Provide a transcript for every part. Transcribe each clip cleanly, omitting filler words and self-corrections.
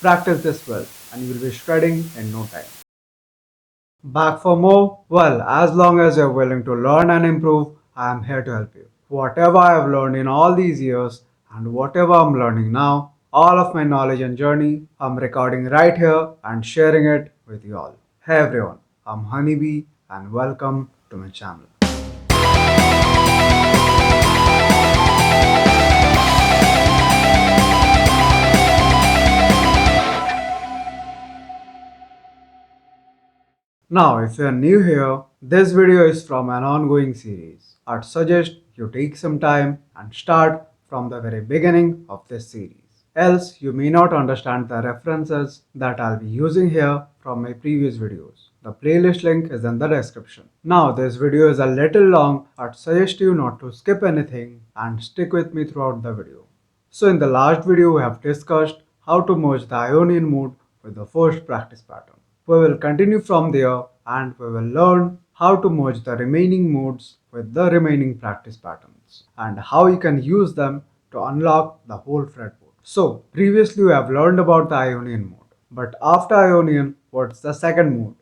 Practice this well and you will be shredding in no time. Back for more? Well, as long as you're willing to learn and improve, I am here to help you. Whatever I have learned in all these years and whatever I'm learning now, all of my knowledge and journey, I'm recording right here and sharing it with you all. Hey everyone, I'm Honeybee and welcome to my channel. Now, if you're new here, this video is from an ongoing series. I'd suggest you take some time and start from the very beginning of this series. Else, you may not understand the references that I'll be using here from my previous videos. The playlist link is in the description. Now, this video is a little long. I'd suggest you not to skip anything and stick with me throughout the video. So in the last video, we have discussed how to merge the Ionian mode with the first practice pattern. We will continue from there and we will learn how to merge the remaining modes with the remaining practice patterns and how you can use them to unlock the whole fretboard. So previously we have learned about the Ionian mode, but after Ionian, what's the second mode?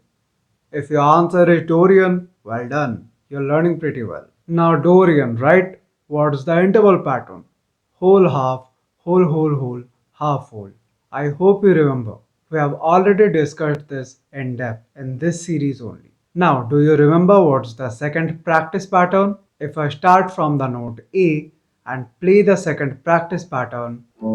If your answer is Dorian, well done. You're learning pretty well. Now Dorian, right? What's the interval pattern? Whole half, whole, half whole. I hope you remember. We have already discussed this in depth in this series only. Now, do you remember what's the second practice pattern? If I start from the note A and play the second practice pattern, we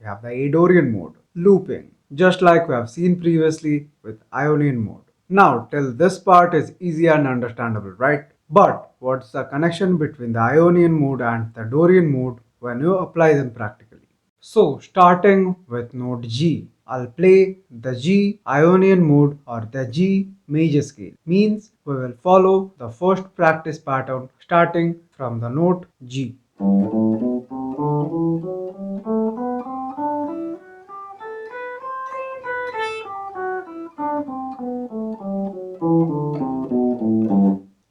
have the Adorian mode, looping, just like we have seen previously with Ionian mode. Now, till this part is easy and understandable, right? But what's the connection between the Ionian mode and the Dorian mode when you apply them practically? So, starting with note G, I'll play the G Ionian mode or the G major scale. Means we will follow the first practice pattern starting from the note G.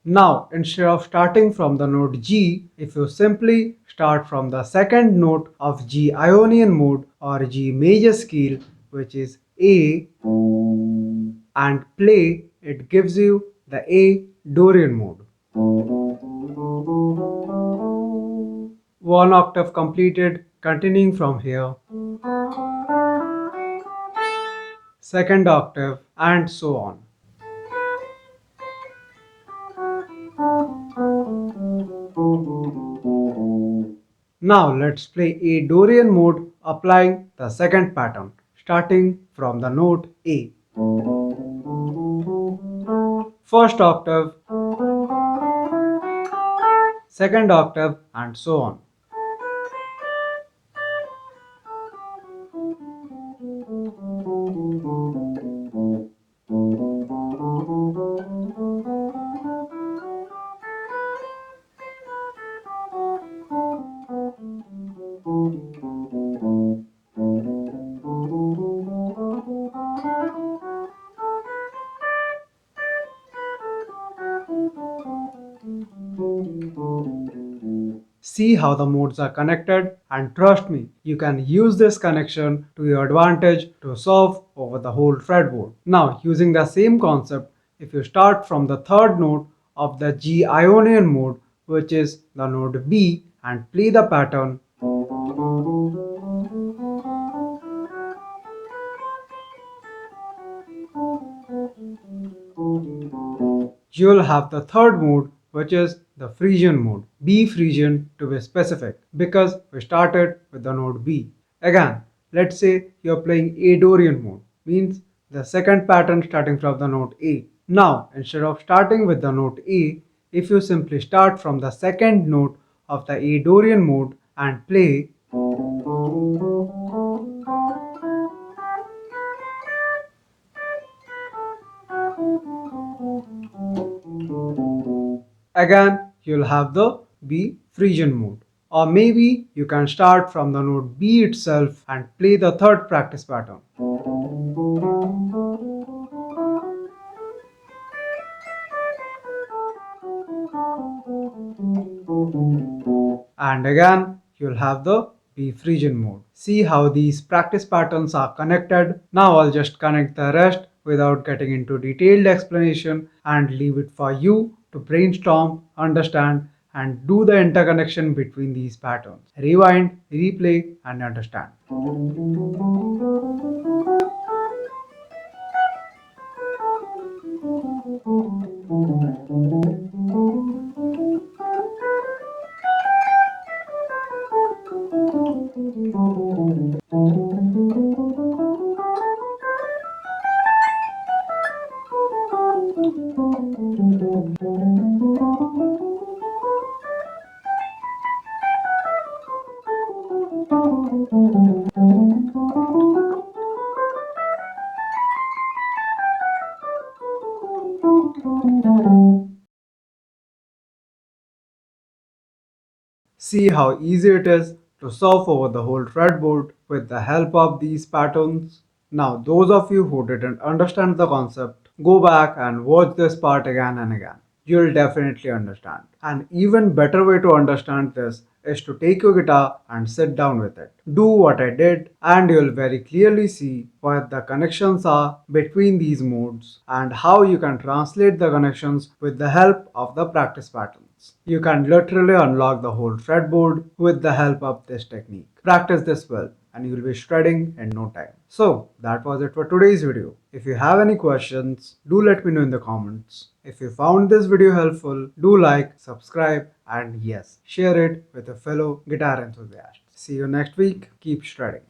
Now, instead of starting from the note G, if you simply start from the second note of G Ionian mode or G major scale, which is A, and play, it gives you the A Dorian mode. One octave completed, continuing from here, second octave, and so on. Now let's play a Dorian mode applying the second pattern, starting from the note A. First octave, second octave, and so on. See how the modes are connected, and trust me, you can use this connection to your advantage to solve over the whole fretboard. Now, using the same concept, if you start from the third note of the G Ionian mode, which is the note B, and play the pattern, you'll have the third mode, which is the Frisian mode, B Frisian to be specific, because we started with the note B. Again, let's say you're playing A Dorian mode, means the second pattern starting from the note A. Now, instead of starting with the note A, if you simply start from the second note of the A Dorian mode and play, again, you'll have the B Frisian mode. Or maybe you can start from the note B itself and play the third practice pattern. And again, you'll have the beef region mode. See how these practice patterns are connected? Now I'll just connect the rest without getting into detailed explanation and leave it for you to brainstorm, understand, and do the interconnection between these patterns. Rewind, replay, and understand. See how easy it is to solve over the whole fretboard with the help of these patterns. Now, those of you who didn't understand the concept, go back and watch this part again and again. You'll definitely understand. An even better way to understand this is to take your guitar and sit down with it. Do what I did, and you'll very clearly see what the connections are between these modes and how you can translate the connections with the help of the practice pattern. You can literally unlock the whole fretboard with the help of this technique. Practice this well and you'll be shredding in no time. So that was it for today's video. If you have any questions, do let me know in the comments. If you found this video helpful, do like, subscribe, and yes, share it with a fellow guitar enthusiast. See you next week. Keep shredding.